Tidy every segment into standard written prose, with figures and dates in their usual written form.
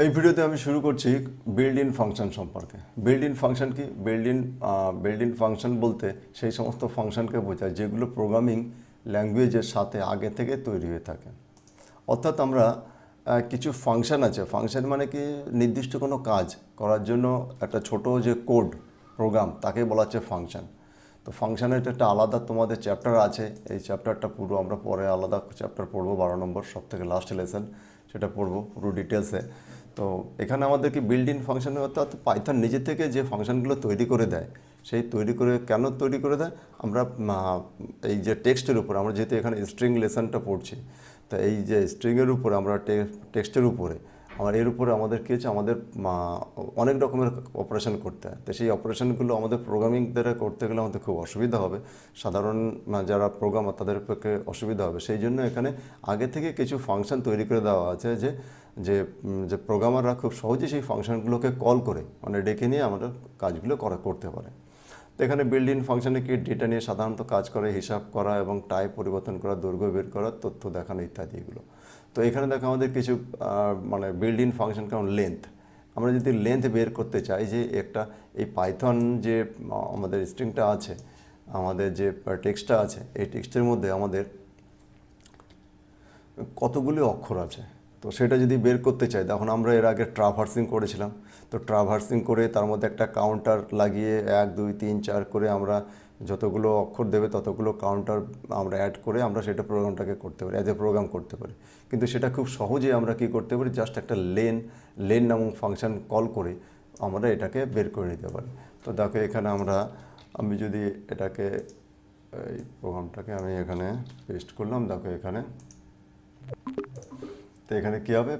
এই ভিডিওতে আমি শুরু করছি বিল্ড ইন ফাংশন সম্পর্কে। বিল্ড ইন ফাংশন কি? বিল্ড ইন ফাংশন বলতে সেই সমস্ত ফাংশনকে বোঝায় যেগুলো প্রোগ্রামিং ল্যাঙ্গুয়েজের সাথে আগে থেকে তৈরি হয়ে থাকে। অর্থাৎ আমরা কিছু ফাংশন আছে, ফাংশন মানে কি নির্দিষ্ট কোনো কাজ করার জন্য একটা ছোট যে কোড প্রোগ্রাম তাকে বলা হচ্ছে ফাংশন। তো ফাংশনের একটা আলাদা তোমাদের চ্যাপ্টার আছে, এই চ্যাপ্টারটা পুরো আমরা পরে আলাদা চ্যাপ্টার পড়বো 12 নম্বর, সব থেকে লাস্ট লেসন সেটা পড়বো পুরো ডিটেলসে। তো এখানে আমাদেরকে বিল্ড ইন ফাংশন অর্থাৎ পাইথন নিজে থেকে যে ফাংশনগুলো তৈরি করে দেয়, সেই তৈরি করে কেন তৈরি করে দেয় আমরা এই যে টেক্সটের উপর, আমরা যেহেতু এখানে স্ট্রিং লেসনটা পড়ছি, তো এই যে স্ট্রিংয়ের উপরে আমরা টেক্সটের উপরে এর উপরে আমাদের কী হচ্ছে, আমাদের অনেক রকমের অপারেশন করতে হয়। তো সেই অপারেশনগুলো আমাদের প্রোগ্রামিং দ্বারা করতে গেলে আমাদের খুব অসুবিধা হবে, সাধারণ যারা প্রোগ্রামার তাদের পক্ষে অসুবিধা হবে। সেই জন্য এখানে আগে থেকে কিছু ফাংশন তৈরি করে দেওয়া আছে যে যে যে প্রোগ্রামাররা খুব সহজেই সেই ফাংশনগুলোকে কল করে মানে ডেকে নিয়ে আমাদের কাজগুলো করতে পারে। তো এখানে বিল্ড ইন ফাংশনে কি ডেটা নিয়ে সাধারণত কাজ করে, হিসাব করা এবং টাইপ পরিবর্তন করা, দৈর্ঘ্য বের করা, তথ্য দেখানো ইত্যাদি এগুলো। তো এখানে দেখো আমাদের কিছু মানে বিল্ড ইন ফাংশন কারণ লেন্থ, আমরা যদি লেন্থ বের করতে চাই যে একটা এই পাইথন যে আমাদের স্ট্রিংটা আছে, আমাদের যে টেক্সটটা আছে, এই টেক্সটের মধ্যে আমাদের কতগুলি অক্ষর আছে, তো সেটা যদি বের করতে চাই তখন আমরা এর আগে ট্রাভার্সিং করেছিলাম। তো ট্রাভার্সিং করে তার মধ্যে একটা কাউন্টার লাগিয়ে 1 2 3 4 করে আমরা যতগুলো অক্ষর দেবে ততগুলো কাউন্টার আমরা অ্যাড করে আমরা সেটা প্রোগ্রামটাকে করতে পারি, অ্যাজ এ প্রোগ্রাম করতে পারি। কিন্তু সেটা খুব সহজে আমরা কি করতে পারি, জাস্ট একটা লেন নামক ফাংশন কল করে আমরা এটাকে বের করে নিতে পারি। তো দেখো এখানে আমি যদি এটাকে এই প্রোগ্রামটাকে আমি এখানে পেস্ট করলাম, দেখো এখানে, তো এখানে কী হবে,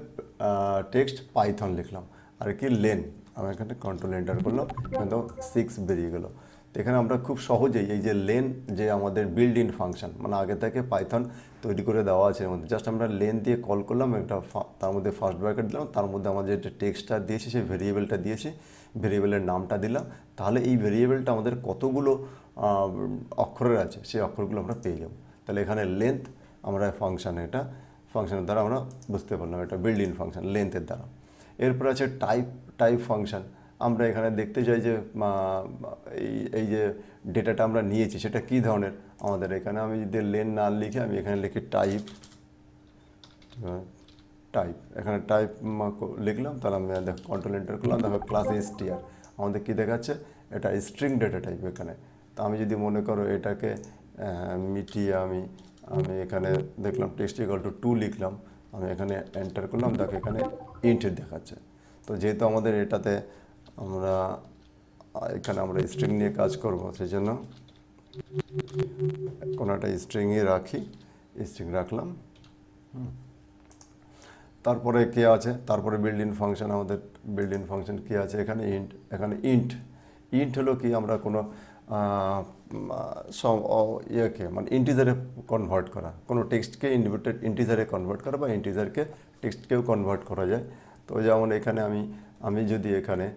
টেক্সট পাইথন লিখলাম আর কি লেন, আমি এখানে কন্ট্রোল এন্টার করলাম, এখানে তো 6 বেরিয়ে গেলো। তো এখানে আমরা খুব সহজেই এই যে লেন যে আমাদের বিল্ড ইন ফাংশন মানে আগে থেকে পাইথন তৈরি করে দেওয়া আছে, এর মধ্যে জাস্ট আমরা লেন দিয়ে কল করলাম, একটা তার মধ্যে ফার্স্ট ব্র্যাকেট দিলাম, তার মধ্যে আমাদের যে টেক্সটটা দিয়েছি সেই ভেরিয়েবলটা দিয়েছি, ভেরিয়েবলের নামটা দিলাম, তাহলে এই ভেরিয়েবলটা আমাদের কতগুলো অক্ষরের আছে সেই অক্ষরগুলো আমরা পেয়ে যাব। তাহলে এখানে লেন্থ আমরা ফাংশনের দ্বারা আমরা বুঝতে পারলাম এটা বিল্ড ইন ফাংশন লেন্থের দ্বারা। এরপর আছে টাইপ ফাংশন। আমরা এখানে দেখতে চাই যে এই যে ডেটাটা আমরা নিয়েছি সেটা কী ধরনের। আমাদের এখানে আমি যদি লেন না লিখে আমি এখানে লিখি টাইপ এখানে টাইপ লিখলাম, তাহলে আমি দেখো কন্ট্রোল এন্টার করলাম, দেখো ক্লাস str আমাদের কী দেখাচ্ছে, এটা স্ট্রিং ডেটা টাইপ এখানে। তো আমি যদি মনে করো এটাকে মিটিয়ে আমি এখানে দেখলাম টেক্সট ইকুয়াল টু 2 লিখলাম, আমি এখানে এন্টার করলাম, দেখো এখানে ইন্ট দেখাচ্ছে। তো যেহেতু আমাদের এটাতে আমরা স্ট্রিং নিয়ে কাজ করব, সেই জন্য কোনো একটা স্ট্রিংই স্ট্রিং রাখলাম। তারপরে কে আছে, তারপরে বিল্ড ইন ফাংশন, আমাদের বিল্ড ইন ফাংশন কী আছে, এখানে ইন্ট হলো কি, আমরা কোনো ইয়েকে মানে ইন্টিজারে কনভার্ট করা, কোনো টেক্সটকে ইন্টিজারে কনভার্ট করা বা ইন্টিজারকে টেক্সটকেও কনভার্ট করা যায়। তো যেমন এখানে আমি যদি এখানে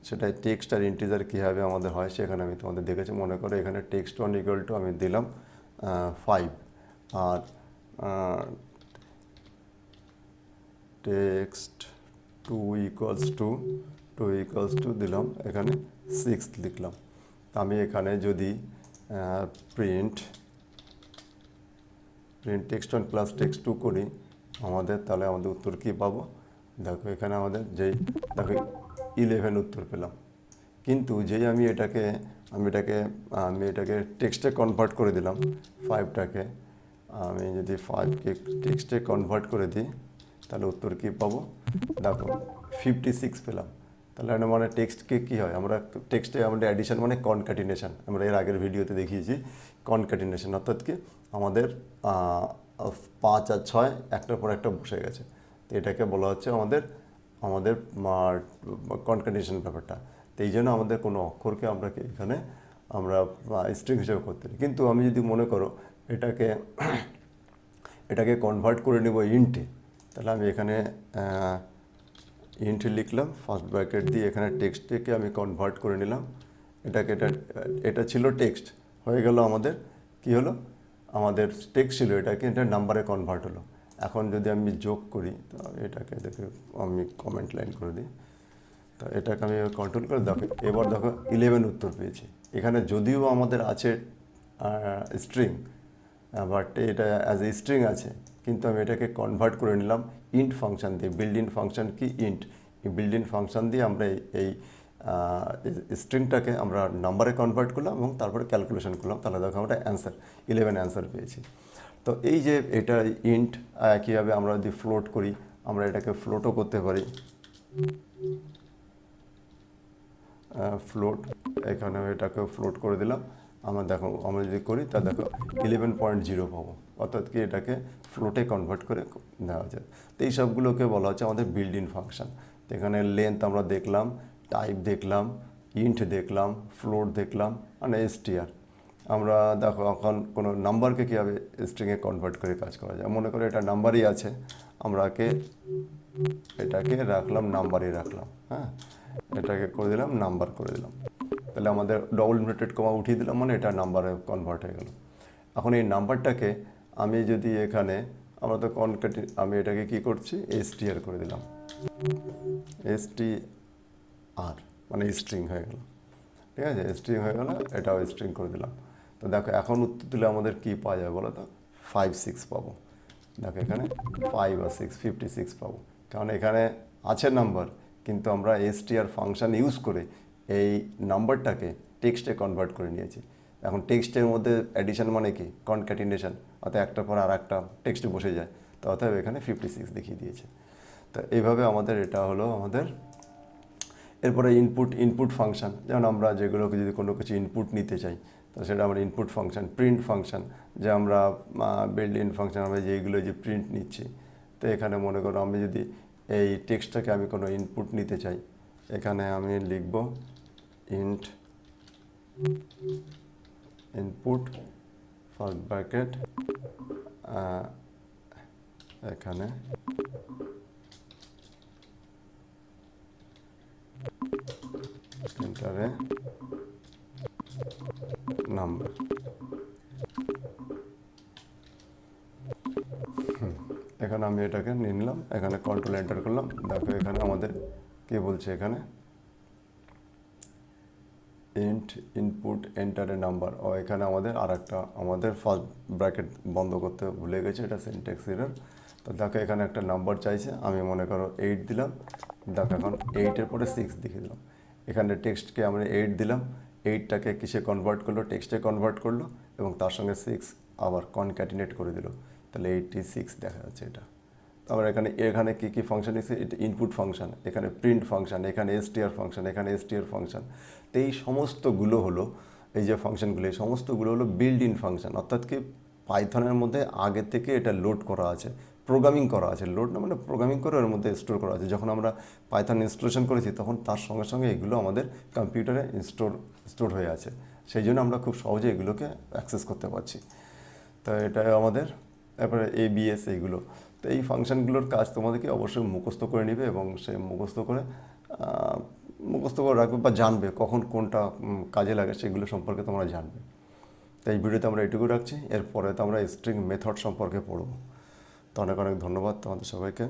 সেটা টেক্সট আর ইন্টিজার কীভাবে আমাদের হয় সেখানে আমি তোমাদের দেখেছি। মনে করো এখানে টেক্সট 1 ইকুয়াল টু আমি দিলাম 5 আর টেক্সট 2 ইকুয়ালস টু দিলাম এখানে 6 লিখলাম। আমি এখানে যদি প্রিন্ট টেক্সট 1 প্লাস টেক্সট 2 করি তাহলে আমাদের উত্তর কী পাবো, দেখো এখানে আমাদের দেখো 11 উত্তর পেলাম। কিন্তু যেই আমি এটাকে টেক্সটে কনভার্ট করে দিলাম, 5টাকে আমি যদি 5কে টেক্সটে কনভার্ট করে দিই তাহলে উত্তর কী পাবো, দেখো 56 পেলাম। তাহলে মানে টেক্সটকে কী হয়, আমরা টেক্সটে আমাদের অ্যাডিশন মানে কনক্যাটিনেশন, আমরা এর আগের ভিডিওতে দেখিয়েছি কনক্যাটিনেশন, অর্থাৎ কি আমাদের 5 আর 6 একটার পর একটা বসে গেছে। তো এটাকে বলা হচ্ছে আমাদের কনক্যাটিনেশন ব্যাপারটা। তো এই জন্য আমাদের কোনো অক্ষরকে এখানে আমরা স্ট্রিং হিসেবে করতে পারি। কিন্তু আমি যদি মনে করো এটাকে কনভার্ট করে নেব ইন্টে, তাহলে আমি এখানে ইন্ট লিখলাম, ফার্স্ট ব্র্যাকেট দিয়ে এখানে টেক্সটকে আমি কনভার্ট করে নিলাম, এটা ছিল টেক্সট, হয়ে গেল আমাদের কি হলো, আমাদের টেক্সট ছিল, এটা নাম্বারে কনভার্ট হলো। এখন যদি আমি যোগ করি, তো এটাকে দেখে আমি কমেন্ট লাইন করে দিই, তো এটাকে আমি কন্ট্রোল করে দেখো, এবার দেখো 11 উত্তর পেয়েছি। এখানে যদিও আমাদের আছে স্ট্রিং, বাট এটা অ্যাজ এ স্ট্রিং আছে, কিন্তু আমি এটাকে কনভার্ট করে নিলাম ইন্ট ফাংশন দিয়ে। বিল্ড ইন ফাংশন কি ইন্ট, এই বিল্ড ইন ফাংশন দিয়ে আমরা এই স্ট্রিংটাকে আমরা নাম্বারে কনভার্ট করলাম এবং তারপরে ক্যালকুলেশন করলাম, তাহলে দেখো আমরা অ্যান্সার 11 অ্যান্সার পেয়েছি। তো এই যে এটা ইন্ট, কীভাবে আমরা যদি ফ্লোট করি, আমরা এটাকে ফ্লোটও করতে পারি। ফ্লোট, এখানে এটাকে ফ্লোট করে দিলাম। আমরা দেখো, আমরা যদি করি তা দেখো 11.0 পাবো, অর্থাৎ কি এটাকে ফ্লোটে কনভার্ট করে দেওয়া যায়। তো এই সবগুলোকে বলা হচ্ছে আমাদের বিল্ড ইন ফাংশন। তো এখানে লেন্থ আমরা দেখলাম, টাইপ দেখলাম, ইন্ট দেখলাম, ফ্লোট দেখলাম, আর এসটিআর। আমরা দেখো এখন কোনো নাম্বারকে কীভাবে স্ট্রিংয়ে কনভার্ট করে কাজ করা যায়। মনে করো এটা নাম্বারই আছে, এটাকে রাখলাম নাম্বারই রাখলাম, হ্যাঁ, এটাকে করে দিলাম নাম্বার করে দিলাম, তাহলে আমাদের ডবল ইনভার্টেড কমা উঠিয়ে দিলাম, মানে এটা নাম্বারে কনভার্ট হয়ে গেল। এখন এই নাম্বারটাকে আমি যদি এখানে, আমরা তো আমি এটাকে কি করছি, এসটিআর করে দিলাম, এসটিআর মানে স্ট্রিং হয়ে গেল, ঠিক আছে, স্ট্রিং হয়ে গেল, এটাও স্ট্রিং করে দিলাম। তো দেখো এখন উত্তর দিলে আমাদের কী পাওয়া যাবে বলো তো, 5, 6 পাবো। দেখো এখানে 5 আর 6 56 পাবো, কারণ এখানে আছে নাম্বার, কিন্তু আমরা এসটিআর ফাংশন ইউজ করে এই নাম্বারটাকে টেক্সটে কনভার্ট করে নিয়েছি। এখন টেক্সটের মধ্যে অ্যাডিশন মানে কি, কনক্যাটিনেশন, অর্থাৎ একটার পর আর একটা টেক্সটে বসে যায়, তো অর্থাৎ এখানে 56 দেখিয়ে দিয়েছে। তো এইভাবে আমাদের এটা হলো আমাদের। এরপরে ইনপুট ফাংশন, যেমন আমরা যেগুলোকে যদি কোনো কিছু ইনপুট নিতে চাই, তো সেটা আমরা ইনপুট ফাংশন। প্রিন্ট ফাংশন, যে আমরা বিল্ড ইন ফাংশন আমরা যেগুলো যে প্রিন্ট নিচ্ছি, তো এখানে মনে করো আমি যদি এই টেক্সটটাকে আমি কোনো ইনপুট নিতে চাই, এখানে আমি লিখব ইনপুট ফার্স্ট ব্র্যাকেট, এখানে এন্টারে নাম্বার। এখানে আমি এটাকে নিয়ে নিলাম, এখানে কন্ট্রোল এন্টার করলাম। দেখো এখানে আমাদের কে বলছে, এখানে ইনপুট এন্টারে নাম্বার, ও এখানে আমাদের আর একটা আমাদের ফার্স্ট ব্র্যাকেট বন্ধ করতে ভুলে গেছে, এটা সিনট্যাক্স এরর। তো দেখো এখানে একটা নাম্বার চাইছে, আমি মনে করো 8 দিলাম। দেখো এখন 8-এর পরে 6 দেখিয়ে দিলাম। এখানে টেক্সটকে আমরা 8 দিলাম, 8টাকে কিসে কনভার্ট করলো, টেক্সটে কনভার্ট করলো, এবং তার সঙ্গে 6 আবার কনক্যাটিনেট করে দিল, তাহলে 86 দেখা যাচ্ছে এটা। তারপর এখানে কী ফাংশন এসে, এটা ইনপুট ফাংশন, এখানে প্রিন্ট ফাংশন, এখানে এসটিআর ফাংশন, এখানে এসটিআর ফাংশন। তো এই সমস্তগুলো হলো, এই যে ফাংশনগুলো, এই সমস্তগুলো হলো বিল্ড ইন ফাংশন, অর্থাৎ কি পাইথনের মধ্যে আগে থেকে এটা লোড করা আছে, প্রোগ্রামিং করা আছে। লোড না মানে প্রোগ্রামিং করে ওর মধ্যে স্টোর করা আছে। যখন আমরা পাইথন ইনস্টলেশন করেছি, তখন তার সঙ্গে সঙ্গে এগুলো আমাদের কম্পিউটারে স্টোর হয়ে আছে, সেই জন্য আমরা খুব সহজে এগুলোকে অ্যাক্সেস করতে পারছি। তো এটা আমাদের, তারপরে এবিএস এইগুলো। তো এই ফাংশনগুলোর কাজ তোমাদেরকে অবশ্যই মুখস্থ করে নেবে, এবং সেই মুখস্থ করে রাখবে বা জানবে কখন কোনটা কাজে লাগে, সেগুলো সম্পর্কে তোমরা জানবে। তো এই ভিডিওতে আমরা এটুকু রাখছি, এরপরে তো আমরা স্ট্রিং মেথড সম্পর্কে পড়ব। তো অনেক অনেক ধন্যবাদ তোমাদের সবাইকে।